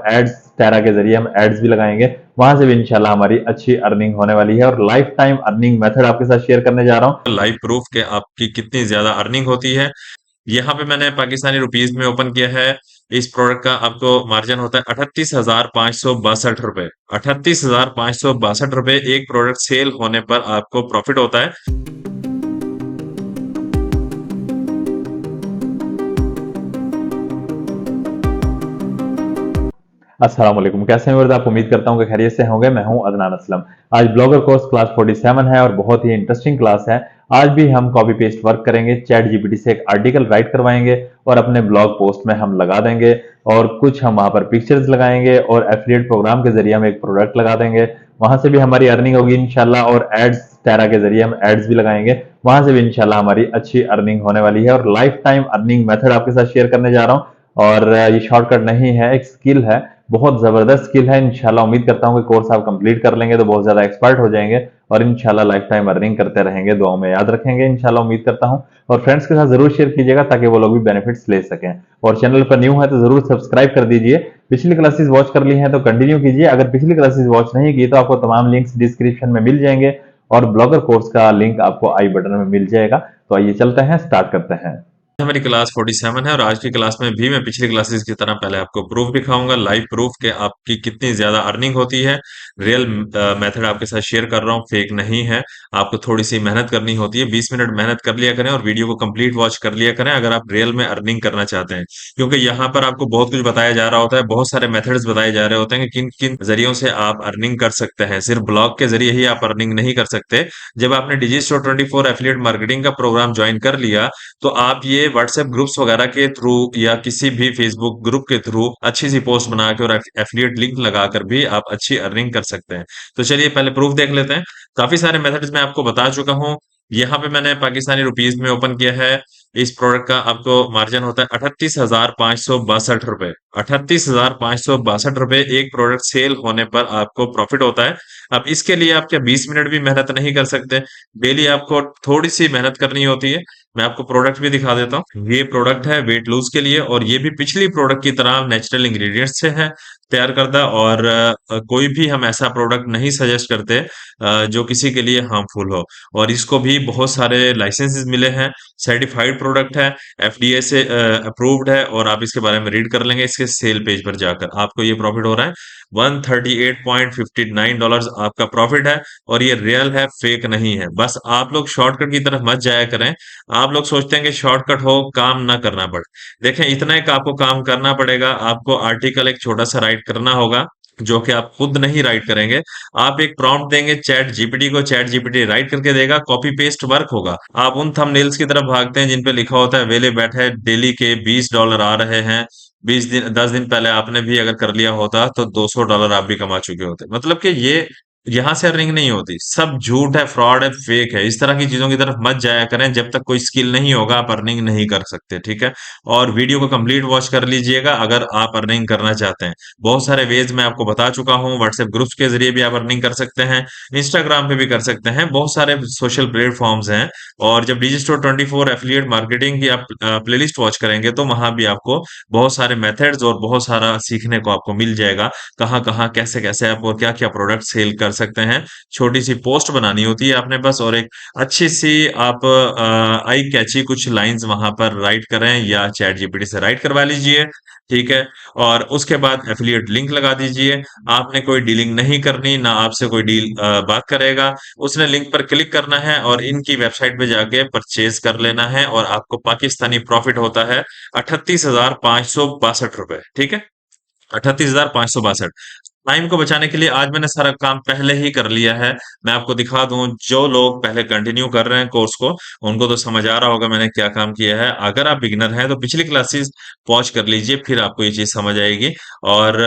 Ads टेरा के जरिए हम एड्स भी लगाएंगे, वहां से भी इंशाल्लाह हमारी अच्छी अर्निंग होने वाली है। और लाइफ टाइम अर्निंग मेथड आपके साथ शेयर करने जा रहा हूँ, लाइव प्रूफ के आपकी कितनी ज्यादा अर्निंग होती है। यहाँ पे मैंने पाकिस्तानी रुपीज में ओपन किया है। इस प्रोडक्ट का आपको मार्जिन होता है 38,562 रुपए। 38,562 रुपए एक प्रोडक्ट सेल होने पर आपको प्रॉफिट होता है। अस्सलाम वालेकुम। कैसे हैं मेरे? आप उम्मीद करता हूं कि खैरियत से होंगे। मैं हूं अदनान असलम। आज ब्लॉगर कोर्स क्लास 47 है और बहुत ही इंटरेस्टिंग क्लास है। आज भी हम कॉपी पेस्ट वर्क करेंगे, चैट जीपीटी से एक आर्टिकल राइट करवाएंगे और अपने ब्लॉग पोस्ट में हम लगा देंगे। और कुछ हम वहां पर पिक्चर्स लगाएंगे और एफिलिएट प्रोग्राम के जरिए हम एक प्रोडक्ट लगा देंगे, वहां से भी हमारी अर्निंग होगी इंशाल्लाह। और एड्स टेरा के जरिए हम एड्स भी लगाएंगे, वहां से भी इंशाल्लाह हमारी अच्छी अर्निंग होने वाली है। और लाइफ टाइम अर्निंग मेथड आपके साथ शेयर करने जा रहा हूँ। और ये शॉर्टकट नहीं है, एक स्किल है, बहुत जबरदस्त स्किल है। इंशाल्लाह उम्मीद करता हूँ कि कोर्स आप कंप्लीट कर लेंगे तो बहुत ज्यादा एक्सपर्ट हो जाएंगे और इंशाल्लाह लाइफ टाइम अर्निंग करते रहेंगे। दुआओं में याद रखेंगे इंशाल्लाह, उम्मीद करता हूँ। और फ्रेंड्स के साथ जरूर शेयर कीजिएगा ताकि वो लोग भी बेनिफिट्स ले सकें। और चैनल पर न्यू है तो जरूर सब्सक्राइब कर दीजिए। पिछली क्लासेस वॉच कर ली हैं तो कंटिन्यू कीजिए। अगर पिछली क्लासेस वॉच नहीं की तो आपको तमाम लिंक्स डिस्क्रिप्शन में मिल जाएंगे और ब्लॉगर कोर्स का लिंक आपको आई बटन में मिल जाएगा। तो आइए चलते हैं, स्टार्ट करते हैं। हमारी क्लास 47 है और आज की क्लास में भी मैं पिछली क्लासेस की तरह पहले आपको प्रूफ दिखाऊंगा, लाइव प्रूफ के आपकी कितनी ज्यादा अर्निंग होती है। रियल मेथड आपके साथ शेयर कर रहा हूँ, फेक नहीं है। आपको थोड़ी सी मेहनत करनी होती है, 20 मिनट मेहनत कर लिया करें और वीडियो को कंप्लीट वॉच कर लिया करें अगर आप रियल में अर्निंग करना चाहते हैं। क्योंकि यहाँ पर आपको बहुत कुछ बताया जा रहा होता है, बहुत सारे मेथड्स बताए जा रहे होते हैं कि किन किन जरियों से आप अर्निंग कर सकते हैं। सिर्फ ब्लॉग के जरिए ही आप अर्निंग नहीं कर सकते। जब आपने डिजिस्टोर 24 एफिलिएट मार्केटिंग का प्रोग्राम ज्वाइन कर लिया तो आप ये व्हाट्सएप ग्रुप्स वगैरह के थ्रू या किसी भी फेसबुक ग्रुप के थ्रू अच्छी सी पोस्ट बना के और एफिलिएट लिंक लगाकर भी आप अच्छी अर्निंग कर सकते हैं। तो चलिए पहले प्रूफ देख लेते हैं। काफी सारे मेथड्स मैं आपको बता चुका हूँ। यहाँ पे मैंने पाकिस्तानी रुपीज में ओपन किया है। इस प्रोडक्ट का आपको मार्जिन होता है 38,562 रुपए। 38,562 रुपए एक प्रोडक्ट सेल होने पर आपको प्रॉफिट होता है। अब इसके लिए आप क्या 20 मिनट भी मेहनत नहीं कर सकते? डेली आपको थोड़ी सी मेहनत करनी होती है। मैं आपको प्रोडक्ट भी दिखा देता हूँ। ये प्रोडक्ट है वेट लूज के लिए और ये भी पिछली प्रोडक्ट की तरह नेचुरल इंग्रेडिएंट्स से है तैयार करता। और कोई भी हम ऐसा प्रोडक्ट नहीं सजेस्ट करते जो किसी के लिए हार्मफुल हो। और इसको भी बहुत सारे लाइसेंसेस मिले हैं, सर्टिफाइड प्रोडक्ट है, एफडीए से अप्रूव्ड है। और आप इसके बारे में रीड कर लेंगे इसके सेल पेज पर जाकर। आपको ये प्रॉफिट हो रहा है $138.59 आपका प्रॉफिट है। और ये रियल है, फेक नहीं है। बस आप लोग शॉर्टकट की तरफ मत जाया करें। आप लोग सोचते हैं कि शॉर्टकट हो, काम ना करना पड़े। देखें, इतना एक आपको काम करना पड़ेगा। आपको आर्टिकल एक छोटा सा राइट करना होगा जो कि आप खुद नहीं राइट करेंगे। आप एक प्रॉम्प्ट देंगे चैट जीपीटी को, चैट जीपीटी राइट करके देगा, कॉपी पेस्ट वर्क होगा। आप उन थंबनेल्स की तरफ भागते हैं जिन पे लिखा होता है वेले बैठे डेली के $20 आ रहे हैं। 20 दिन 10 दिन पहले आपने भी अगर कर लिया होता तो $200 आप भी कमा चुके होते। मतलब कि ये यहाँ से अर्निंग नहीं होती, सब झूठ है, फ्रॉड है, फेक है। इस तरह की चीजों की तरफ मत जाया करें। जब तक कोई स्किल नहीं होगा आप अर्निंग नहीं कर सकते, ठीक है। और वीडियो को कंप्लीट वॉच कर लीजिएगा अगर आप अर्निंग करना चाहते हैं। बहुत सारे वेज मैं आपको बता चुका हूँ। व्हाट्सएप ग्रुप्स के जरिए भी आप अर्निंग कर सकते हैं, इंस्टाग्राम पे भी कर सकते हैं, बहुत सारे सोशल प्लेटफॉर्म्स हैं। और जब डिजिस्टोर 24 एफिलिएट मार्केटिंग की आप प्लेलिस्ट वॉच करेंगे तो वहां भी आपको बहुत सारे मेथड्स और बहुत सारा सीखने को आपको मिल जाएगा। कहाँ कहाँ कैसे कैसे आप और क्या क्या प्रोडक्ट सेल कर सकते हैं। छोटी सी पोस्ट बनानी होती है आपने बस, और एक अच्छी सी आप आई कैची कुछ लाइंस वहां पर राइट करें या चैट जीपीटी से राइट करवा लीजिए, ठीक है। और उसके बाद एफिलिएट लिंक लगा दीजिए। आपने कोई डीलिंग नहीं करनी, ना आपसे कोई डील बात करेगा। उसने लिंक पर क्लिक करना है और इनकी वेबसाइट पे जाके परचेज कर लेना है और आपको पाकिस्तानी प्रॉफिट होता है 38,562 रुपए, ठीक है। 38,562। टाइम को बचाने के लिए आज मैंने सारा काम पहले ही कर लिया है। मैं आपको दिखा दूं, जो लोग पहले कंटिन्यू कर रहे हैं कोर्स को उनको तो समझ आ रहा होगा मैंने क्या काम किया है। अगर आप बिगिनर हैं तो पिछली क्लासेस वॉच कर लीजिए, फिर आपको ये चीज समझ आएगी। और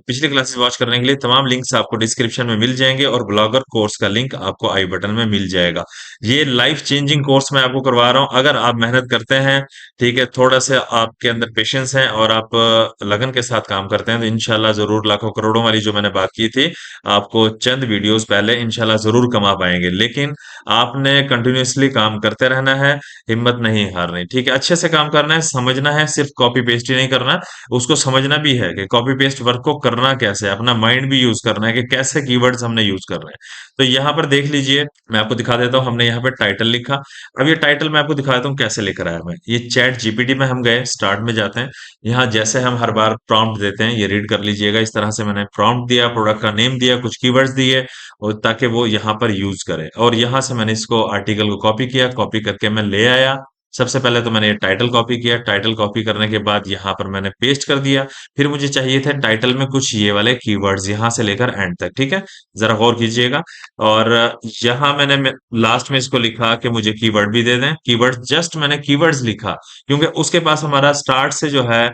पिछली क्लासेस वॉच करने के लिए तमाम लिंक्स आपको डिस्क्रिप्शन में मिल जाएंगे और ब्लॉगर कोर्स का लिंक आपको आई बटन में मिल जाएगा। ये लाइफ चेंजिंग कोर्स मैं आपको करवा रहा हूँ। अगर आप मेहनत करते हैं, ठीक है, थोड़ा सा आपके अंदर पेशेंस है और आप लगन के साथ काम करते हैं तो इंशाल्लाह जरूर लाखों करोड़ों वाली जो मैंने बात की थी, आपको चंद वीडियोस पहले इंशाल्लाह ज़रूर कमा पाएँगे। लेकिन आपने कंटिन्यूअसली काम करते रहना है, हिम्मत नहीं हारनी, ठीक है? अच्छे से काम करना है, समझना है, सिर्फ कॉपी पेस्ट ही नहीं करना, उसको समझना भी है कि कॉपी पेस्ट वर्क को करना कैसे है, अपना माइंड भी यूज़ करना है कि कैसे कीवर्ड्स हमने यूज़ करने हैं। तो यहाँ पर देख लीजिए, मैं आपको दिखा देता हूँ, हमने यहाँ पे टाइटल लिखा। अब ये टाइटल मैं आपको दिखा देता हूँ कैसे लेकर आया मैं। ये चैट जीपीटी में हम गए, स्टार्ट में जाते हैं। यहाँ जैसे हम हर बार प्रॉम्प्ट देते हैं, ये रीड कर लीजिएगा। इस तरह से मैंने प्रॉम्प्ट दिया, प्रोडक्ट का नेम दिया, कुछ कीवर्ड्स दिए और ताकि वो यहाँ पर यूज करे। और यहाँ से मैंने इसको आर्टिकल को कॉपी किया, कॉपी करके मैं ले आया। सबसे पहले तो मैंने ये टाइटल कॉपी किया, टाइटल कॉपी करने के बाद यहाँ पर मैंने पेस्ट कर दिया। फिर मुझे चाहिए थे टाइटल में कुछ ये वाले कीवर्ड्स यहाँ से लेकर एंड तक, ठीक है? जरा गौर कीजिएगा। और यहाँ मैंने लास्ट में इसको लिखा कि मुझे कीवर्ड भी दे दें। कीवर्ड जस्ट मैंने कीवर्ड्स लिखा क्योंकि उसके पास हमारा स्टार्ट से जो है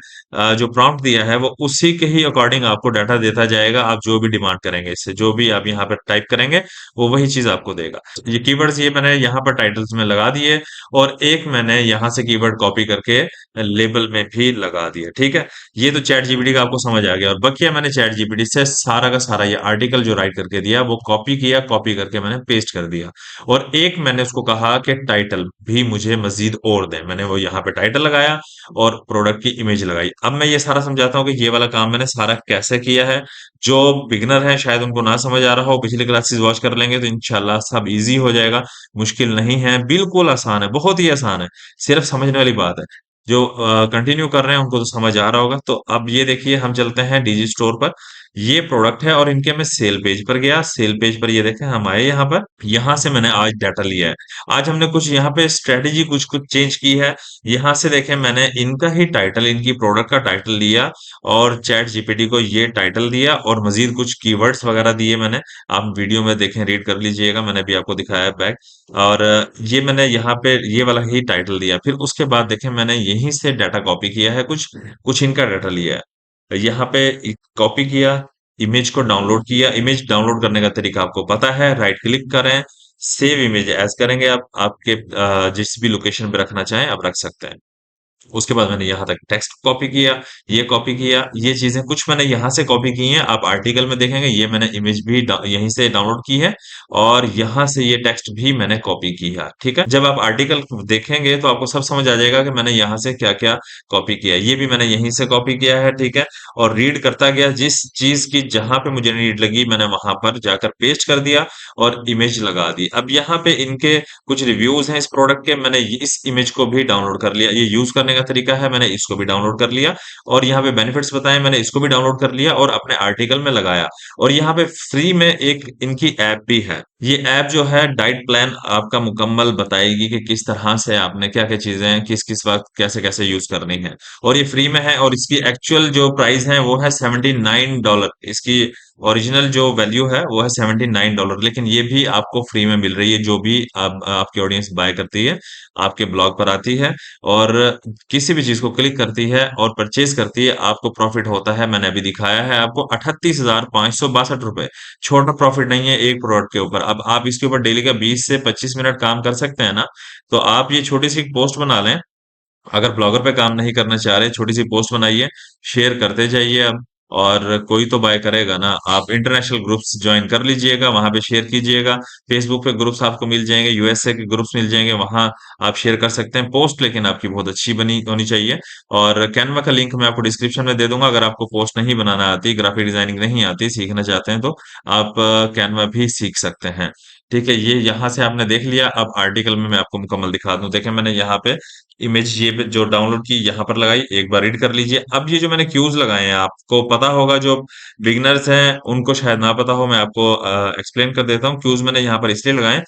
जो प्रॉम्प्ट दिया है वो उसी के ही अकॉर्डिंग आपको डाटा देता जाएगा। आप जो भी डिमांड करेंगे, इससे जो भी आप यहाँ पर टाइप करेंगे वो वही चीज आपको देगा। ये कीवर्ड्स ये मैंने यहाँ पर टाइटल्स में लगा दिए और एक मैंने यहाँ से कीवर्ड कॉपी करके लेबल में भी लगा दिया, ठीक है? ये तो चैट जीपीटी का आपको समझ आ गया। और बकिया मैंने चैट जीपीटी से सारा का सारा ये आर्टिकल जो राइट करके दिया वो कॉपी किया, कॉपी करके मैंने पेस्ट कर दिया। और एक मैंने उसको कहा कि टाइटल भी मुझे मजीद और दें। मैंने वो यहाँ पे टाइटल लगाया और प्रोडक्ट की इमेज लगाई। अब मैं ये सारा समझाता हूँ कि ये वाला काम मैंने सारा कैसे किया है। जो बिगिनर है शायद उनको ना समझ आ रहा हो, पिछली क्लासेस वॉच कर लेंगे तो इंशाल्लाह सब इजी हो जाएगा। मुश्किल नहीं है, बिल्कुल आसान है, बहुत ही आसान है। सिर्फ समझने वाली बात है। जो कंटिन्यू कर रहे हैं उनको तो समझ आ रहा होगा। तो अब ये देखिए, हम चलते हैं डिजी स्टोर पर। ये प्रोडक्ट है और इनके मैं सेल पेज पर गया। सेल पेज पर ये देखें, हम आए यहाँ पर। यहाँ से मैंने आज डाटा लिया है। आज हमने कुछ यहाँ पे स्ट्रेटेजी कुछ कुछ चेंज की है। यहाँ से देखें, मैंने इनका ही टाइटल, इनकी प्रोडक्ट का टाइटल लिया और चैट जीपीटी को ये टाइटल दिया और मजीद कुछ कीवर्ड्स वगैरह दिए मैंने। आप वीडियो में देखें, रीड कर लीजिएगा, मैंने भी आपको दिखाया है बैक। और ये मैंने यहाँ पे ये वाला ही टाइटल दिया। फिर उसके बाद देखें, मैंने यहीं से डाटा कॉपी किया है, कुछ कुछ इनका डाटा लिया है। यहाँ पे कॉपी किया, इमेज को डाउनलोड किया। इमेज डाउनलोड करने का तरीका आपको पता है, राइट क्लिक करें, सेव इमेज एज करेंगे। आप आपके जिस भी लोकेशन पे रखना चाहें आप रख सकते हैं। उसके बाद मैंने यहाँ तक टेक्स्ट कॉपी किया, ये कॉपी किया, ये चीजें कुछ मैंने यहाँ से कॉपी की हैं। आप आर्टिकल में देखेंगे, ये मैंने इमेज भी यहीं से डाउनलोड की है और यहाँ से ये टेक्स्ट भी मैंने कॉपी की है, ठीक है? जब आप आर्टिकल देखेंगे तो आपको सब समझ आ जाएगा कि मैंने यहाँ से क्या क्या कॉपी किया है। ये भी मैंने यहीं से कॉपी किया है, ठीक है? और रीड करता गया, जिस चीज की जहां पे मुझे नीड लगी मैंने वहां पर जाकर पेस्ट कर दिया और इमेज लगा दी। अब यहाँ पे इनके कुछ रिव्यूज हैं इस प्रोडक्ट के, मैंने इस इमेज को भी डाउनलोड कर लिया। ये यूज करने का तरीका है, मैंने इसको भी डाउनलोड कर लिया। और यहाँ पे बेनिफिट्स बताए, मैंने इसको भी डाउनलोड कर लिया और अपने आर्टिकल में लगाया। और यहाँ पे फ्री में एक इनकी ऐप भी है। ये ऐप जो है डाइट प्लान आपका मुकम्मल बताएगी कि किस तरह से आपने क्या क्या चीजें किस किस वक्त कैसे कैसे यूज करनी है। और ये फ्री में है और इसकी एक्चुअल जो प्राइस है वो है $79। इसकी ओरिजिनल जो वैल्यू है वो है $79, लेकिन ये भी आपको फ्री में मिल रही है। जो भी आपकी ऑडियंस बाय करती है, आपके ब्लॉग पर आती है और किसी भी चीज को क्लिक करती है और परचेज करती है, आपको प्रॉफिट होता है। मैंने अभी दिखाया है आपको, 38,562 रुपए। छोटा प्रॉफिट नहीं है एक प्रोडक्ट के ऊपर। अब आप इसके ऊपर डेली का 20 से 25 मिनट काम कर सकते हैं ना। तो आप ये छोटी सी पोस्ट बना लें। अगर ब्लॉगर पे काम नहीं करना चाह रहे, छोटी सी पोस्ट बनाइए, शेयर करते जाइए अब। और कोई तो बाय करेगा ना। आप इंटरनेशनल ग्रुप्स ज्वाइन कर लीजिएगा, वहां पे शेयर कीजिएगा। फेसबुक पे ग्रुप्स आपको मिल जाएंगे, यूएसए के ग्रुप्स मिल जाएंगे, वहां आप शेयर कर सकते हैं पोस्ट, लेकिन आपकी बहुत अच्छी बनी होनी चाहिए। और कैनवा का लिंक मैं आपको डिस्क्रिप्शन में दे दूंगा। अगर आपको पोस्ट नहीं बनाना आती, ग्राफिक डिजाइनिंग नहीं आती, सीखना चाहते हैं तो आप कैनवा भी सीख सकते हैं, ठीक है? ये यहाँ से आपने देख लिया। अब आर्टिकल में मैं आपको मुकम्मल दिखा दूं। देखें, मैंने यहाँ पे इमेज ये जो डाउनलोड की यहाँ पर लगाई, एक बार रीड कर लीजिए। अब ये जो मैंने क्यूज लगाए हैं आपको पता होगा, जो बिगिनर्स हैं उनको शायद ना पता हो, मैं आपको एक्सप्लेन कर देता हूँ। क्यूज मैंने यहाँ पर इसलिए लगाए,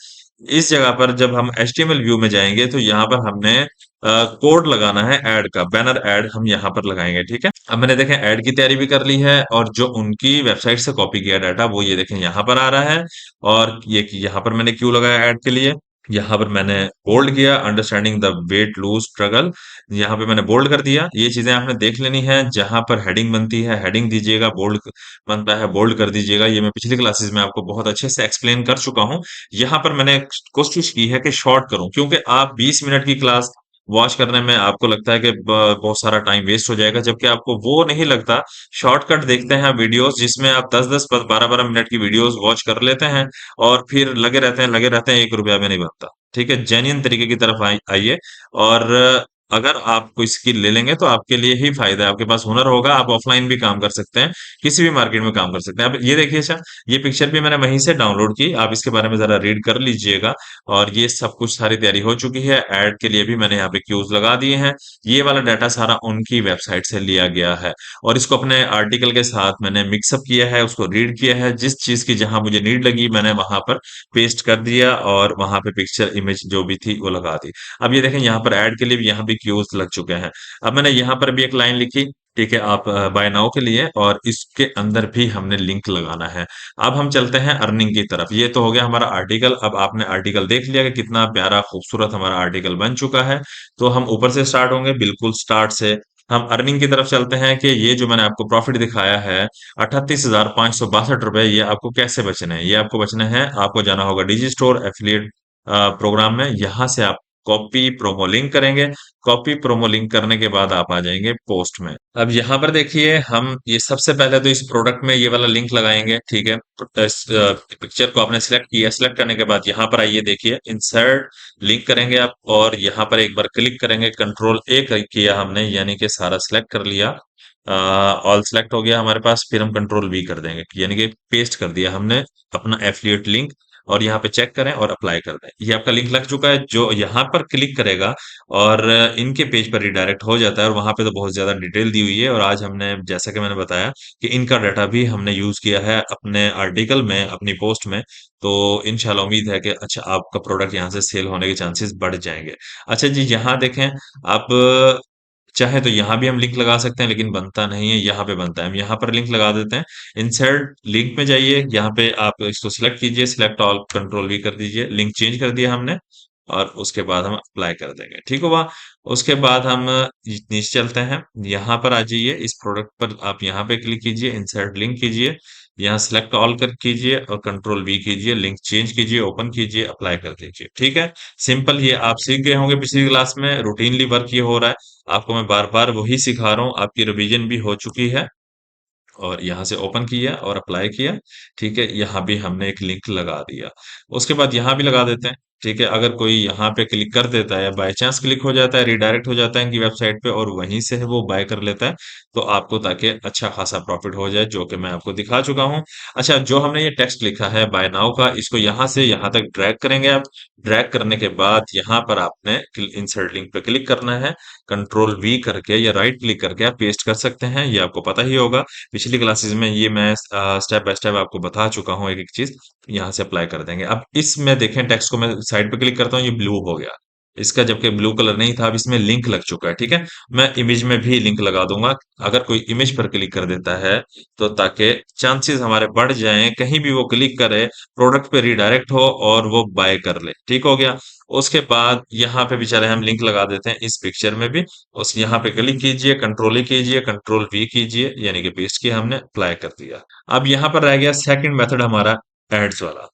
इस जगह पर जब हम HTML व्यू में जाएंगे तो यहाँ पर हमने कोड लगाना है, ऐड का बैनर ऐड हम यहाँ पर लगाएंगे, ठीक है? अब मैंने देखें ऐड की तैयारी भी कर ली है और जो उनकी वेबसाइट से कॉपी किया डाटा वो ये देखें यहाँ पर आ रहा है। और ये यहाँ पर मैंने क्यों लगाया ऐड के लिए, यहाँ पर मैंने बोल्ड किया, understanding the weight lose struggle, यहाँ पे मैंने बोल्ड कर दिया। ये चीजें आपने देख लेनी है। जहां पर हेडिंग बनती है हेडिंग दीजिएगा, बोल्ड बनता है बोल्ड कर दीजिएगा। ये मैं पिछली क्लासेस में आपको बहुत अच्छे से एक्सप्लेन कर चुका हूँ। यहाँ पर मैंने कोशिश की है कि शॉर्ट करूं, क्योंकि आप 20 मिनट की क्लास वॉच करने में आपको लगता है कि बहुत सारा टाइम वेस्ट हो जाएगा, जबकि आपको वो नहीं लगता। शॉर्टकट देखते हैं वीडियोस जिसमें आप 10-10 12-12 मिनट की वीडियोस वॉच कर लेते हैं और फिर लगे रहते हैं, 1 रुपया भी नहीं बनता। ठीक है, जेन्युइन तरीके की तरफ आइए। और अगर आप कोई स्किल ले लेंगे तो आपके लिए ही फायदा है। आपके पास हुनर होगा, आप ऑफलाइन भी काम कर सकते हैं, किसी भी मार्केट में काम कर सकते हैं। अब ये देखिए, अच्छा, ये पिक्चर भी मैंने वहीं से डाउनलोड की, आप इसके बारे में जरा रीड कर लीजिएगा। और ये सब कुछ सारी तैयारी हो चुकी है, ऐड के लिए भी मैंने यहाँ पे क्यूज लगा दिए हैं। ये वाला डाटा सारा उनकी वेबसाइट से लिया गया है और इसको अपने आर्टिकल के साथ मैंने मिक्सअप किया है, उसको रीड किया है, जिस चीज की जहां मुझे नीड लगी मैंने वहां पर पेस्ट कर दिया और वहां पे पिक्चर इमेज जो भी थी वो लगा दी। अब ये देखें, यहाँ पर ऐड के लिए भी यहाँ भी क्यूज लग चुके हैं। अब मैंने यहाँ पर भी एक लाइन लिखी, ठीक है, आप बाय नाउ के लिए, और इसके अंदर भी हमने लिंक लगाना है। अब हम चलते हैं अर्निंग की तरफ। ये तो हो गया हमारा आर्टिकल। अब आपने आर्टिकल देख लिया कि कितना प्यारा खूबसूरत हमारा आर्टिकल बन चुका है। तो हम ऊपर से स्टार्ट होंगे, बिल्कुल स्टार्ट से हम अर्निंग की तरफ चलते हैं कि ये जो मैंने आपको प्रॉफिट दिखाया है 38,562 रुपए, ये आपको कैसे बचने हैं? ये आपको बचने हैं, आपको जाना होगा डिजी स्टोर एफिलिएट प्रोग्राम में। यहाँ से आप कॉपी प्रोमो लिंक करेंगे। कॉपी प्रोमो लिंक करने के बाद आप आ जाएंगे पोस्ट में। अब यहाँ पर देखिए, हम ये सबसे पहले तो इस प्रोडक्ट में ये वाला लिंक लगाएंगे, ठीक है। इस पिक्चर को आपने सिलेक्ट किया, सिलेक्ट करने के बाद यहाँ पर आइए, देखिए इंसर्ट लिंक करेंगे आप, और यहाँ पर एक बार क्लिक करेंगे, कंट्रोल ए किया हमने, यानी कि सारा सिलेक्ट कर लिया। ऑल सिलेक्ट हो गया हमारे पास। फिर हम कंट्रोल वी कर देंगे, यानी कि पेस्ट कर दिया हमने अपना एफिलिएट लिंक। और यहाँ पे चेक करें और अप्लाई कर दें। ये आपका लिंक लग चुका है। जो यहाँ पर क्लिक करेगा और इनके पेज पर रिडायरेक्ट हो जाता है, और वहां पे तो बहुत ज्यादा डिटेल दी हुई है। और आज हमने, जैसा कि मैंने बताया, कि इनका डाटा भी हमने यूज किया है अपने आर्टिकल में, अपनी पोस्ट में। तो इंशाल्लाह उम्मीद है कि अच्छा आपका प्रोडक्ट यहाँ से सेल होने के चांसेस बढ़ जाएंगे। अच्छा जी, यहाँ देखें आप, चाहे तो यहाँ भी हम लिंक लगा सकते हैं, लेकिन बनता नहीं है, यहाँ पे बनता है। हम यहाँ पर लिंक लगा देते हैं। इंसर्ट लिंक में जाइए, यहाँ पे आप इसको सिलेक्ट कीजिए, सिलेक्ट ऑल, कंट्रोल वी कर दीजिए, लिंक चेंज कर दिया हमने। और उसके बाद हम अप्लाई कर देंगे, ठीक हुआ। उसके बाद हम नीचे चलते हैं, यहाँ पर आ जाइए, इस प्रोडक्ट पर आप यहाँ पे क्लिक कीजिए, इंसर्ट लिंक कीजिए, यहाँ सिलेक्ट ऑल कर कीजिए और कंट्रोल वी कीजिए, लिंक चेंज कीजिए, ओपन कीजिए, अप्लाई कर दीजिए, ठीक है। सिंपल, ये आप सीख गए होंगे पिछली क्लास में, रूटीनली वर्क ये हो रहा है। आपको मैं बार बार वही सिखा रहा हूँ, आपकी रिवीजन भी हो चुकी है। और यहाँ से ओपन किया और अप्लाई किया, ठीक है। यहाँ भी हमने एक लिंक लगा दिया। उसके बाद यहाँ भी लगा देते हैं, ठीक है। अगर कोई यहाँ पे क्लिक कर देता है, बाय चांस क्लिक हो जाता है, रिडायरेक्ट हो जाता है इनकी वेबसाइट पे, और वहीं से वो बाय कर लेता है, तो आपको ताकि अच्छा खासा प्रॉफिट हो जाए, जो कि मैं आपको दिखा चुका हूँ। अच्छा, जो हमने ये टेक्स्ट लिखा है बाय नाउ का, इसको यहाँ से यहाँ तक ड्रैग करेंगे आप। ड्रैग करने के बाद यहाँ पर आपने इंसर्ट लिंक पे क्लिक करना है। कंट्रोल वी करके या राइट क्लिक करके आप पेस्ट कर सकते हैं, ये आपको पता ही होगा। पिछली क्लासेस में ये मैं स्टेप बाय स्टेप आपको बता चुका हूँ, एक एक चीज। यहाँ से अप्लाई कर देंगे। अब इसमें देखें, टेक्स्ट को मैं साइड पे क्लिक करता हूँ, ये ब्लू हो गया। इसका जबकि ब्लू कलर नहीं था, अब इसमें लिंक लग चुका है, ठीक है। मैं इमेज में भी लिंक लगा दूंगा। अगर कोई इमेज पर क्लिक कर देता है, तो ताकि चांसेस हमारे बढ़ जाएं, कहीं भी वो क्लिक करे, प्रोडक्ट पे रिडायरेक्ट हो और वो बाय कर ले, ठीक हो गया। उसके बाद यहाँ पे बेचारे हम लिंक लगा देते हैं इस पिक्चर में भी। उस यहाँ पे क्लिक कीजिए, कंट्रोल ही कीजिए, कंट्रोल वी कीजिए, यानी कि पेस्ट किया हमने, अप्लाई कर दिया। अब यहाँ पर रह गया सेकंड मेथड हमारा, एड्स वाला।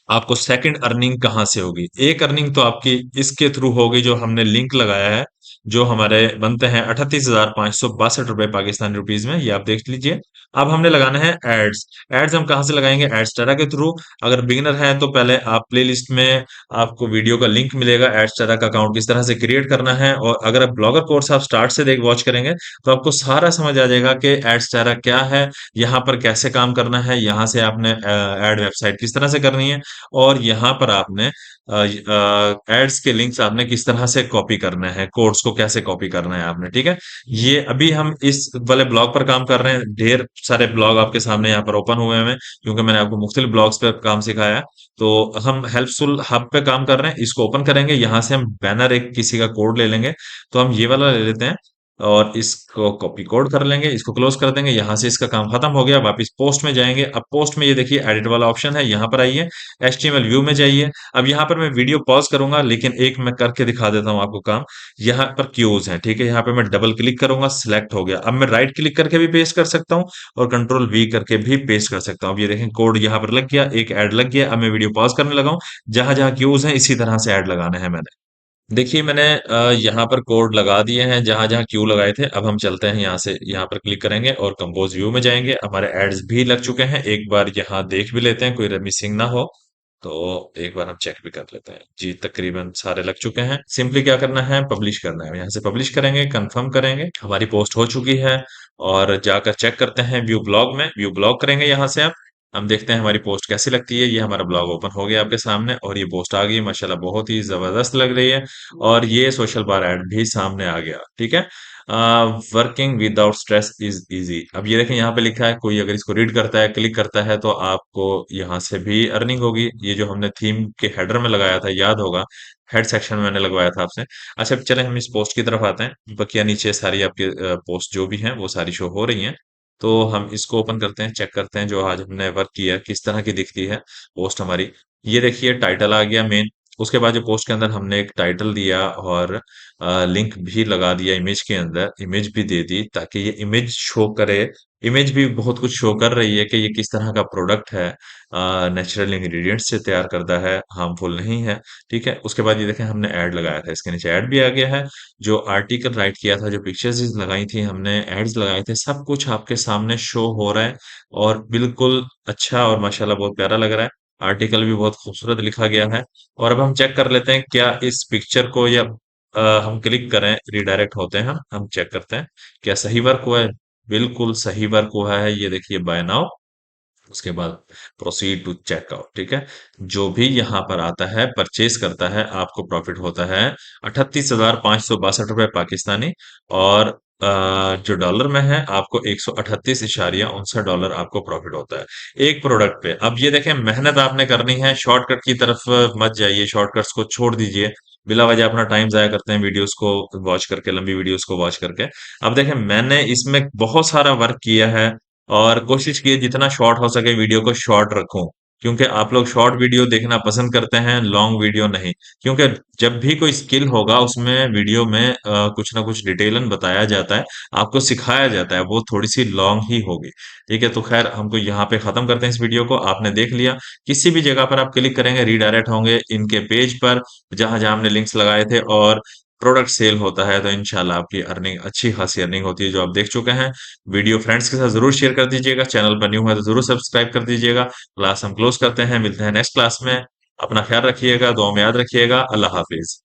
आपको सेकंड अर्निंग कहाँ से होगी? एक अर्निंग तो आपकी इसके थ्रू होगी, जो हमने लिंक लगाया है, जो हमारे बनते हैं 38,562 रुपए पाकिस्तानी रुपीज में, ये आप देख लीजिए। अब हमने लगाना है एड्स। एड्स हम कहाँ से लगाएंगे? एड्सटेरा के थ्रू। अगर बिगिनर है तो पहले आप प्लेलिस्ट में आपको वीडियो का लिंक मिलेगा, एड्सटेरा का अकाउंट किस तरह से क्रिएट करना है। और अगर आप ब्लॉगर कोर्स आप स्टार्ट से देख वॉच करेंगे, तो आपको सारा समझ आ जाएगा कि एड्सटेरा क्या है, यहाँ पर कैसे काम करना है, यहाँ से आपने एड वेबसाइट किस तरह से करनी है, और यहाँ पर आपने एड्स के लिंक्स आपने किस तरह से कॉपी करना है, कोड्स को कैसे कॉपी करना है आपने, ठीक है। ये अभी हम इस वाले ब्लॉग पर काम कर रहे हैं। ढेर सारे ब्लॉग आपके सामने यहाँ पर ओपन हुए हैं, क्योंकि मैंने आपको मुख्तलिफ ब्लॉग्स पे काम सिखाया है। तो हम हेल्पफुल हब पे काम कर रहे हैं, इसको ओपन करेंगे, यहाँ से हम बैनर एक किसी का कोड ले लेंगे। तो हम ये वाला ले लेते हैं और इसको कॉपी कोड कर लेंगे, इसको क्लोज कर देंगे। यहाँ से इसका काम खत्म हो गया, वापस पोस्ट में जाएंगे। अब पोस्ट में ये देखिए एडिट वाला ऑप्शन है, यहाँ पर आइए, एचटीएमएल व्यू में जाइए। अब यहाँ पर मैं वीडियो पॉज करूंगा, लेकिन एक मैं करके दिखा देता हूँ आपको काम। यहाँ पर क्यूज है, ठीक है, यहाँ पे मैं डबल क्लिक करूंगा, सिलेक्ट हो गया। अब मैं राइट क्लिक करके भी पेस्ट कर सकता हूँ और कंट्रोल वी करके भी पेस्ट कर सकता हूँ। अब ये देखें, कोड यहाँ पर लग गया, एक ऐड लग गया। अब मैं वीडियो पॉज करने लगा हूँ, जहां जहां क्यूज है इसी तरह से ऐड लगाना है मैंने। देखिए मैंने यहाँ पर कोड लगा दिए हैं जहां जहां क्यू लगाए थे। अब हम चलते हैं यहाँ से, यहाँ पर क्लिक करेंगे और कंपोज व्यू में जाएंगे। हमारे एड्स भी लग चुके हैं, एक बार यहाँ देख भी लेते हैं कोई मिसिंग ना हो। तो एक बार हम चेक भी कर लेते हैं जी, तकरीबन सारे लग चुके हैं। सिंपली क्या करना है, पब्लिश करना है। यहाँ से पब्लिश करेंगे, कंफर्म करेंगे, हमारी पोस्ट हो चुकी है। और जाकर चेक करते हैं व्यू ब्लॉग में, व्यू ब्लॉग करेंगे यहाँ से। आप हम देखते हैं हमारी पोस्ट कैसी लगती है। ये हमारा ब्लॉग ओपन हो गया आपके सामने और ये पोस्ट आ गई, माशाल्लाह बहुत ही जबरदस्त लग रही है। और ये सोशल बार ऐड भी सामने आ गया, ठीक है। Working without stress is easy. अब ये देखें यहाँ पे लिखा है, कोई अगर इसको रीड करता है, क्लिक करता है, तो आपको यहाँ से भी अर्निंग होगी। ये जो हमने थीम के हेडर में लगाया था, याद होगा, हेड सेक्शन में मैंने लगवाया था आपसे। अच्छा चले हम इस पोस्ट की तरफ आते हैं। बकिया नीचे सारी आपके पोस्ट जो भी हैं वो सारी शो हो रही हैं। तो हम इसको ओपन करते हैं, चेक करते हैं जो आज हमने वर्क किया किस तरह की दिखती है पोस्ट हमारी। ये देखिए टाइटल आ गया मेन। उसके बाद जो पोस्ट के अंदर हमने एक टाइटल दिया और लिंक भी लगा दिया, इमेज के अंदर इमेज भी दे दी ताकि ये इमेज शो करे। इमेज भी बहुत कुछ शो कर रही है कि ये किस तरह का प्रोडक्ट है, नेचुरल इंग्रेडिएंट्स से तैयार करता है, हार्मफुल नहीं है। ठीक है, उसके बाद ये देखें हमने ऐड लगाया था, इसके नीचे ऐड भी आ गया है। जो आर्टिकल राइट किया था, जो पिक्चर्स लगाई थी हमने, एड्स लगाए थे, सब कुछ आपके सामने शो हो रहा है। और बिल्कुल अच्छा और माशाल्लाह बहुत प्यारा लग रहा है। आर्टिकल भी बहुत खूबसूरत लिखा गया है। और अब हम चेक कर लेते हैं क्या इस पिक्चर को, या हम क्लिक करें रिडायरेक्ट होते हैं, हम चेक करते हैं क्या सही वर्क हुआ है। बिल्कुल सही वर्क हुआ है, ये देखिए बाय नाउ। उसके बाद प्रोसीड टू चेकआउट, ठीक है। जो भी यहाँ पर आता है परचेज करता है, आपको प्रॉफिट होता है 38,562 रुपए पाकिस्तानी। और जो डॉलर में है आपको 138.59 डॉलर आपको प्रॉफिट होता है एक प्रोडक्ट पे। अब ये देखें मेहनत आपने करनी है, शॉर्टकट की तरफ मत जाइए, शॉर्टकट्स को छोड़ दीजिए। बिला वजह अपना टाइम जाया करते हैं वीडियोस को वॉच करके, लंबी वीडियोस को वॉच करके। अब देखें मैंने इसमें बहुत सारा वर्क किया है और कोशिश की है जितना शॉर्ट हो सके वीडियो को शॉर्ट रखूं, क्योंकि आप लोग शॉर्ट वीडियो देखना पसंद करते हैं, लॉन्ग वीडियो नहीं। क्योंकि जब भी कोई स्किल होगा उसमें वीडियो में कुछ ना कुछ डिटेलन बताया जाता है, आपको सिखाया जाता है, वो थोड़ी सी लॉन्ग ही होगी। ठीक है, तो खैर हमको यहाँ पे खत्म करते हैं इस वीडियो को। आपने देख लिया, किसी भी जगह पर आप क्लिक करेंगे रीडायरेक्ट होंगे इनके पेज पर जहां जहां हमने लिंक्स लगाए थे। और प्रोडक्ट सेल होता है तो इंशाल्लाह आपकी अर्निंग, अच्छी खासी अर्निंग होती है, जो आप देख चुके हैं। वीडियो फ्रेंड्स के साथ जरूर शेयर कर दीजिएगा, चैनल पर न्यू है तो जरूर सब्सक्राइब कर दीजिएगा। क्लास हम क्लोज करते हैं, मिलते हैं नेक्स्ट क्लास में। अपना ख्याल रखिएगा, दुआ में याद रखिएगा। अल्लाह हाफिज।